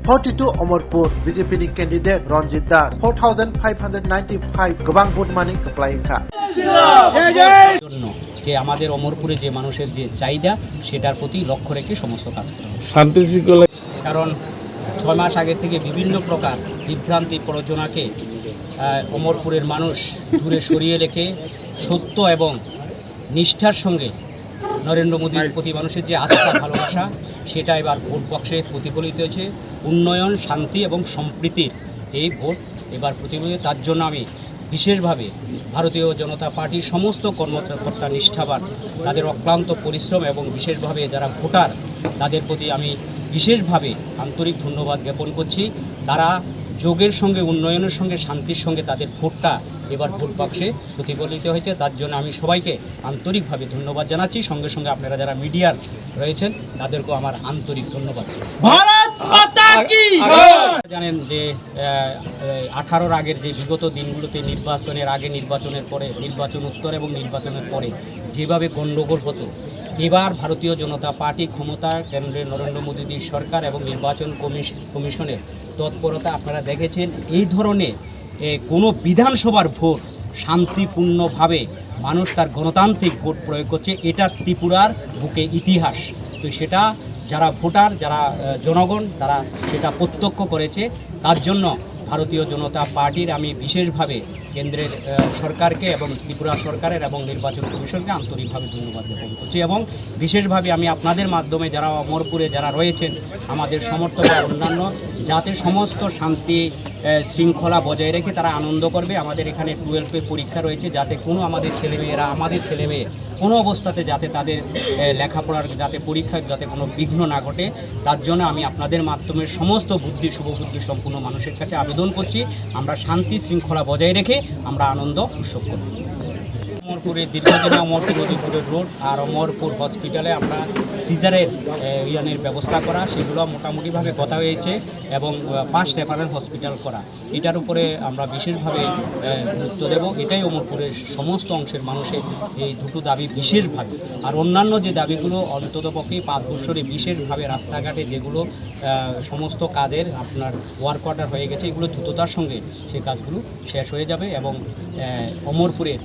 42 Omorpur BJP candidate Ranjit Das 4595 गोबां vote मानि कप्लायखा জন্য যে আমাদের অমরপুরে যে মানুষের যে চাহিদা সেটার প্রতি লক্ষ্য রেখে সমস্ত কাজ করা হবে। শান্তি শৃঙ্খলা কারণ 6 মাস আগে থেকে বিভিন্ন প্রকার বিভ্রান্তি প্ররোচনাকে অমরপুরের মানুষ দূরে সরিয়ে রেখে সত্য এবং নিষ্ঠার সঙ্গে নরেন্দ্র মোদীর প্রতি মানুষের যে আস্থা ভালোবাসা সেটা এবার ভোট বক্সে প্রতিফলিত হয়েছে। উন্নয়ন, শান্তি এবং সম্প্রীতির এই ভোট এবার প্রতিফলিত। তার জন্য আমি বিশেষভাবে ভারতীয় জনতা পার্টির সমস্ত কর্মকর্তা নিষ্ঠাবান, তাদের অক্লান্ত পরিশ্রম এবং বিশেষভাবে যারা ভোটার তাদের প্রতি আমি বিশেষভাবে আন্তরিক ধন্যবাদ জ্ঞাপন করছি। তারা যোগের সঙ্গে, উন্নয়নের সঙ্গে, শান্তির সঙ্গে তাদের ভোটটা এবার ভোট বাক্সে প্রতিফলিত হয়েছে। তার জন্য আমি সবাইকে আন্তরিকভাবে ধন্যবাদ জানাচ্ছি। সঙ্গে সঙ্গে আপনারা যারা মিডিয়ার রয়েছেন তাদেরকেও আমার আন্তরিক ধন্যবাদ। ভারত মাতা কি জানেন যে 18-র আগের যে বিগত দিনগুলোতে নির্বাচনের আগে, নির্বাচনের পরে, নির্বাচন উত্তর এবং নির্বাচনের পরে যেভাবে গণ্ডগোল হতো, এবার ভারতীয় জনতা পার্টি ক্ষমতার কেন্দ্রে নরেন্দ্র মোদীর সরকার এবং নির্বাচন কমিশনের তৎপরতা আপনারা দেখেছেন। এই ধরনের কোনো বিধানসভার ভোট শান্তিপূর্ণভাবে মানুষ তার গণতান্ত্রিক ভোট প্রয়োগ করছে, এটা ত্রিপুরার বুকে ইতিহাস। তো সেটা যারা ভোটার, যারা জনগণ, তারা সেটা প্রত্যক্ষ করেছে। তার জন্য ভারতীয় জনতা পার্টির আমি বিশেষভাবে কেন্দ্রের সরকারকে এবং ত্রিপুরা সরকারের এবং নির্বাচন কমিশনকে আন্তরিকভাবে ধন্যবাদ জ্ঞাপন করছি। এবং বিশেষভাবে আমি আপনাদের মাধ্যমে যারা অমরপুরে যারা রয়েছেন আমাদের সমর্থক বা অন্যান্য, যাতে সমস্ত শান্তি শৃঙ্খলা বজায় রেখে তারা আনন্দ করবে। আমাদের এখানে 12 পরীক্ষা রয়েছে, যাতে কোনো আমাদের ছেলেমেয়ে কোনো অবস্থাতে যাতে তাদের লেখাপড়ার যাতে পরীক্ষায় যাতে কোনো বিঘ্ন না ঘটে, তার জন্য আমি আপনাদের মাধ্যমে সমস্ত শুভবুদ্ধি সম্পূর্ণ মানুষের কাছে আবেদন করছি, আমরা শান্তি শৃঙ্খলা বজায় রেখে আমরা আনন্দ উৎসব করব। অমরপুরে দীর্ঘদিনে অমরপুর উদয়পুরের রোড আর অমরপুর হসপিটালে আমরা সিজারের ব্যবস্থা করা, সেগুলো মোটামুটিভাবে কথা হয়েছে এবং 5 রেফারেল হসপিটাল করা, এটার উপরে আমরা বিশেষভাবে গুরুত্ব দেব। এটাই অমরপুরের সমস্ত অংশের মানুষের এই দুটো দাবি বিশেষভাবে। আর অন্যান্য যে দাবিগুলো অন্ততপক্ষে 5 বছরে বিশেষভাবে রাস্তাঘাটে যেগুলো সমস্ত কাজের আপনার ওয়ার্ক অর্ডার হয়ে গেছে, এগুলো দ্রুততার সঙ্গে সেই কাজগুলো শেষ হয়ে যাবে এবং অমরপুরের